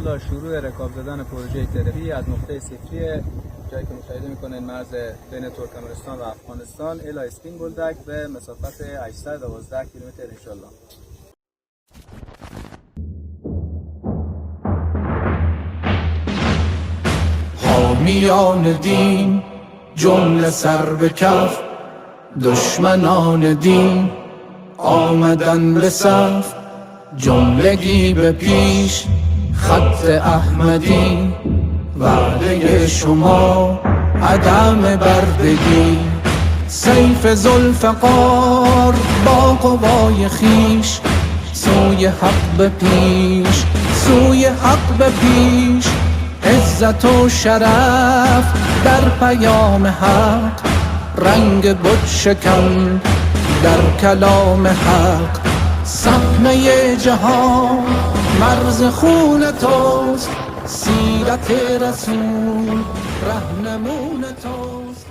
انشالله شروع رکاب زدن پروژه ترقی از نقطه صفری جایی که مشاهده میکنین مرز بین ترکمنستان و افغانستان الی اسپین بولدک به مسافت 812 کیلومتر انشالله. حامیان دین جمله سر به کف، دشمنان دین آمدن به صف، جملگی به پیش خط احمدی، وعده شما عدم بردگی. سیف ذوالفقار با قوای خیش، سوی حق به پیش، سوی حق به پیش. عزت و شرف در پیام حق، رنگ بت شکن در کلام حق. صحنه جهان مرز خون توست، سیرت رسول رهنمون توست.